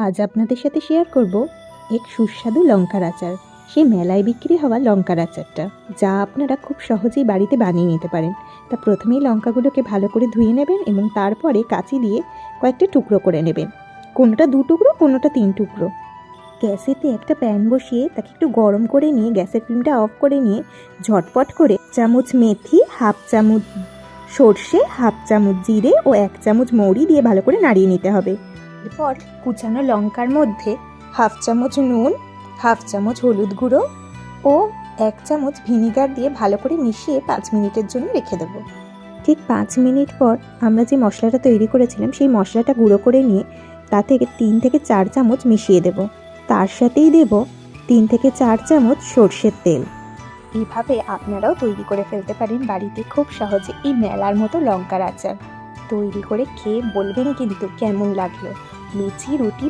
আজ আপনাদের সাথে শেয়ার করব এক সুস্বাদু লঙ্কার আচার, সেই মেলায় বিক্রি হওয়া লঙ্কার আচারটা, যা আপনারা খুব সহজেই বাড়িতে বানিয়ে নিতে পারেন। তা প্রথমেই লঙ্কাগুলোকে ভালো করে ধুয়ে নেবেন এবং তারপরে কাঁচি দিয়ে কয়েকটা টুকরো করে নেবেন। কোনোটা 2 টুকরো, কোনোটা 3 টুকরো। গ্যাসেতে একটা প্যান বসিয়ে তাকে একটু গরম করে নিয়ে গ্যাসের ফ্লেমটা অফ করে নিয়ে ঝটপট করে চামচ মেথি, হাফ চামচ সর্ষে, হাফ চামচ জিরে ও 1 চামচ মৌরি দিয়ে ভালো করে নাড়িয়ে নিতে হবে। এরপর কুচানো লঙ্কার মধ্যে হাফ চামচ নুন, হাফ চামচ হলুদ গুঁড়ো ও 1 চামচ ভিনিগার দিয়ে ভালো করে মিশিয়ে 5 মিনিটের জন্য রেখে দেবো। ঠিক 5 মিনিট পর আমরা যে মশলাটা তৈরি করেছিলাম সেই মশলাটা গুঁড়ো করে নিয়ে তা থেকে 3 থেকে 4 চামচ মিশিয়ে দেব। তার সাথেই দেব 3 থেকে 4 চামচ সর্ষের তেল। এইভাবে আপনারাও তৈরি করে ফেলতে পারেন বাড়িতে খুব সহজে এই মেলার মতো লঙ্কার আচার। তৈরি করে খেয়ে বলবেন কিন্তু কেমন লাগলো। লুচি, রুটি